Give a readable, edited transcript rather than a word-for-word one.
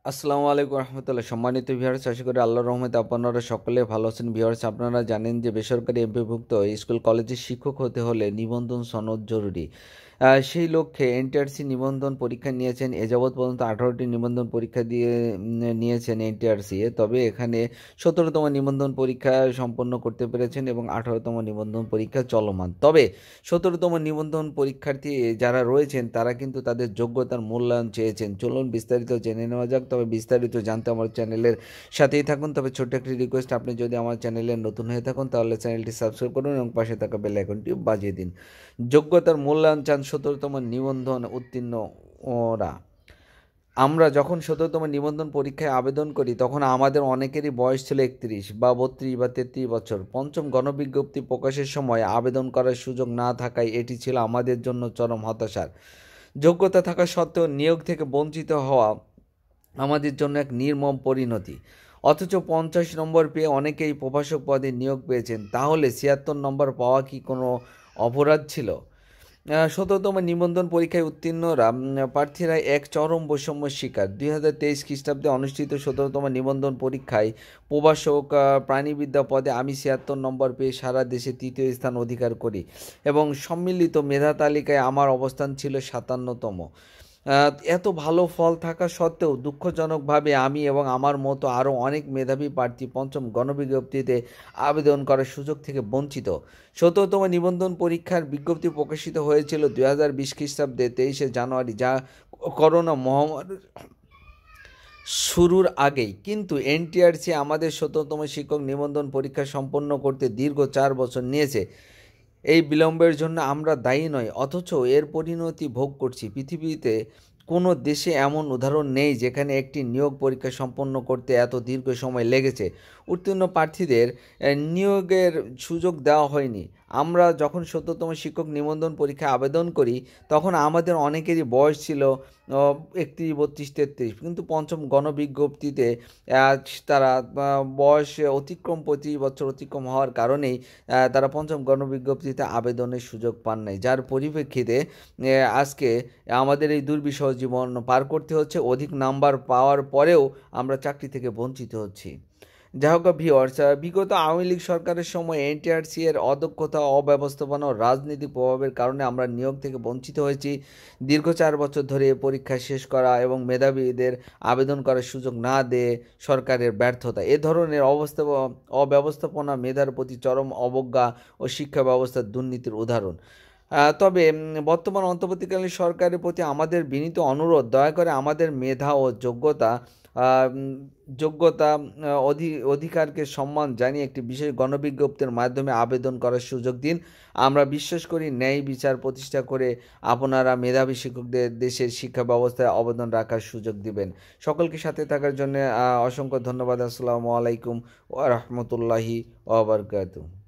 আসসালামু আলাইকুম রহমতুল্লাহ। সম্মানিত ভিউয়ার্স, আশা করি আল্লাহর রহমতে আপনারা সকলে ভালো আছেন। ভিউয়ার্স, আপনারা জানেন যে বেসরকারি এমপিভুক্ত স্কুল কলেজের শিক্ষক হতে হলে নিবন্ধন সনদ জরুরি। সেই লক্ষ্যে এনটিআরসি নিবন্ধন পরীক্ষা নিয়েছেন। এ যাবৎ পর্যন্ত 18টি নিবন্ধন পরীক্ষা দিয়ে নিয়েছেন এনটিআরসি। তবে এখানে 17তম নিবন্ধন পরীক্ষা সম্পন্ন করতে পেরেছেন এবং 18তম নিবন্ধন পরীক্ষা চলমান। তবে 17তম নিবন্ধন পরীক্ষার্থী যারা রয়েছেন তারা কিন্তু তাদের যোগ্যতার মূল্যায়ন চেয়েছেন। চলুন বিস্তারিত জেনে নেওয়া যাক। তবে বিস্তারিত জানতে আমার চ্যানেলের সাথেই থাকুন। তবে ছোট্ট একটি রিকোয়েস্ট, আপনি যদি আমার চ্যানেলে নতুন হয়ে থাকুন তাহলে চ্যানেলটি সাবস্ক্রাইব করুন এবং পাশে থাকা বেল আইকনটি বাজিয়ে দিন। যোগ্যতার মূল্যায়ন চান 17তম নিবন্ধন উত্তীর্ণ ওরা। আমরা যখন 17তম নিবন্ধন পরীক্ষায় আবেদন করি তখন আমাদের অনেকেরই বয়স ছিল 31 বা 32 বা 33 বছর। পঞ্চম গণবিজ্ঞপ্তি প্রকাশের সময় আবেদন করার সুযোগ না থাকায় এটি ছিল আমাদের জন্য চরম হতাশার। যোগ্যতা থাকা সত্ত্বেও নিয়োগ থেকে বঞ্চিত হওয়া আমাদের জন্য এক নির্মম পরিণতি। অথচ 50 নম্বর পেয়ে অনেকেই প্রভাষক পদে নিয়োগ পেয়েছেন। তাহলে 76 নম্বর পাওয়া কি কোনো অপরাধ ছিল? 17তম নিবন্ধন পরীক্ষায় উত্তীর্ণরা প্রার্থীরা এক চরম বৈষম্যের শিকার। 2023 খ্রিস্টাব্দে অনুষ্ঠিত 17তম নিবন্ধন পরীক্ষায় প্রভাষক প্রাণীবিদ্যা পদে আমি 76 নম্বর পেয়ে সারা দেশে তৃতীয় স্থান অধিকার করি এবং সম্মিলিত মেধা তালিকায় আমার অবস্থান ছিল 57তম। এত ভালো ফল থাকা সত্ত্বেও দুঃখজনকভাবে আমি এবং আমার মতো আরও অনেক মেধাবী প্রার্থী পঞ্চম গণবিজ্ঞপ্তিতে আবেদন করার সুযোগ থেকে বঞ্চিত। 17তম নিবন্ধন পরীক্ষার বিজ্ঞপ্তি প্রকাশিত হয়েছিল 2020 খ্রিস্টাব্দে 23শে জানুয়ারি, যা করোনা মহামারী শুরুর আগেই। কিন্তু এনটিআরসি আমাদের 17তম শিক্ষক নিবন্ধন পরীক্ষা সম্পন্ন করতে দীর্ঘ 4 বছর নিয়েছে। এই বিলম্বের জন্য আমরা দায়ী নই, অথচ এর পরিণতি ভোগ করছি। পৃথিবীতে কোনো দেশে এমন উদাহরণ নেই যেখানে একটি নিয়োগ পরীক্ষা সম্পন্ন করতে এত দীর্ঘ সময় লেগেছে। উত্তীর্ণ প্রার্থীদের নিয়োগের সুযোগ দেওয়া হয়নি। আমরা যখন 17তম শিক্ষক নিবন্ধন পরীক্ষায় আবেদন করি তখন আমাদের অনেকেরই বয়স ছিল 31, 32, 33, কিন্তু পঞ্চম গণবিজ্ঞপ্তিতে তারা বয়স অতিক্রম 25 বছর অতিক্রম হওয়ার কারণেই তারা পঞ্চম গণবিজ্ঞপ্তিতে আবেদনের সুযোগ পান নাই, যার পরিপ্রেক্ষিতে আজকে আমাদের এই দুর্বিষহ জীবন পার করতে হচ্ছে। অধিক নাম্বার পাওয়ার পরেও আমরা চাকরি থেকে বঞ্চিত হচ্ছি। যাই হোক ভিউয়ার্স, বিগত আওয়ামী লীগ সরকারের সময় এনটিআরসি এর অদক্ষতা, অব্যবস্থাপনা ও রাজনৈতিক প্রভাবের কারণে আমরা নিয়োগ থেকে বঞ্চিত হয়েছি। দীর্ঘ 4 বছর ধরে পরীক্ষা শেষ করা এবং মেধাবীদের আবেদন করার সুযোগ না দিয়ে সরকারের ব্যর্থতা, এ ধরনের অব্যবস্থাপনা মেধার প্রতি চরম অবজ্ঞা ও শিক্ষা ব্যবস্থার দুর্নীতির উদাহরণ। তবে বর্তমান অন্তর্বর্তীকালীন সরকারের প্রতি আমাদের বিনীত অনুরোধ, দয়া করে আমাদের মেধা ও আহ, উম, যোগ্যতা অধিকারকে সম্মান জানিয়ে একটি বিশেষ গণবিজ্ঞপ্তির মাধ্যমে আবেদন করার সুযোগ দিন। আমরা বিশ্বাস করি ন্যায় বিচার প্রতিষ্ঠা করে আপনারা মেধাবী শিক্ষকদের দেশের শিক্ষা ব্যবস্থায় অবদান রাখার সুযোগ দিবেন। সকলকে সাথে থাকার জন্য অসংখ্য ধন্যবাদ। আসসালামু আলাইকুম ওয়া রাহমাতুল্লাহি ওয়া বারাকাতুহু।